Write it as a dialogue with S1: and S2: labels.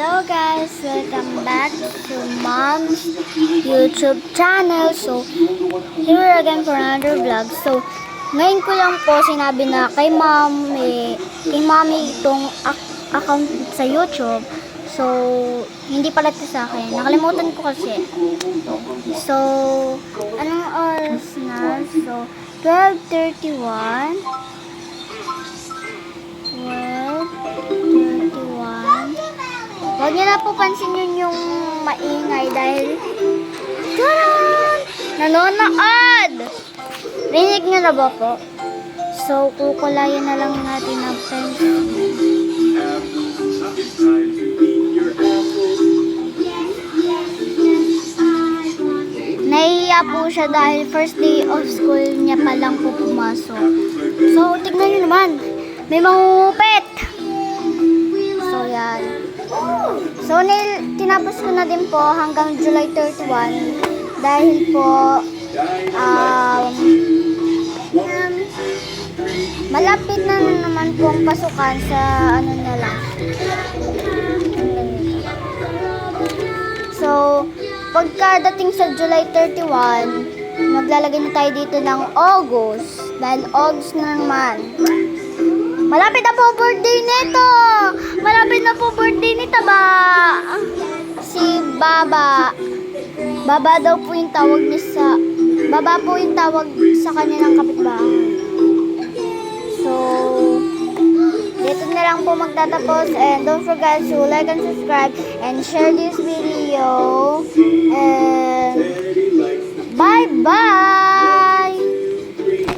S1: Hello guys! Welcome back to Mom's YouTube channel. So, here again for another vlog. So, ngayon ko lang po sinabi na kay Mommy itong account sa YouTube. So, hindi pala ito sa akin. Nakalimutan ko kasi. So, anong oras na? So, 12:31. 12:31. Huwag niyo na po pansinin yung maingay dahil taran! Nanonood! Rinig niyo na ba po? So, kukulayan na lang natin ang pencil. Nahihiya po siya dahil first day of school niya pa lang po pumasok. So, tignan niyo naman. May mangungupit! So, yan. So, tinapos ko na din po hanggang July 31 dahil po malapit na naman po ang pasukan sa ano na lang. So, pagkadating sa July 31, maglalagay na tayo dito ng August dahil August na naman. Malapit na po birthday nito! Malapit na po birthday nito ba? Si Baba. Baba daw po yung tawag niya sa... Baba po yung tawag sa kanilang kapitbahay. So, dito na lang po magtatapos. And don't forget to like and subscribe and share this video. And bye-bye!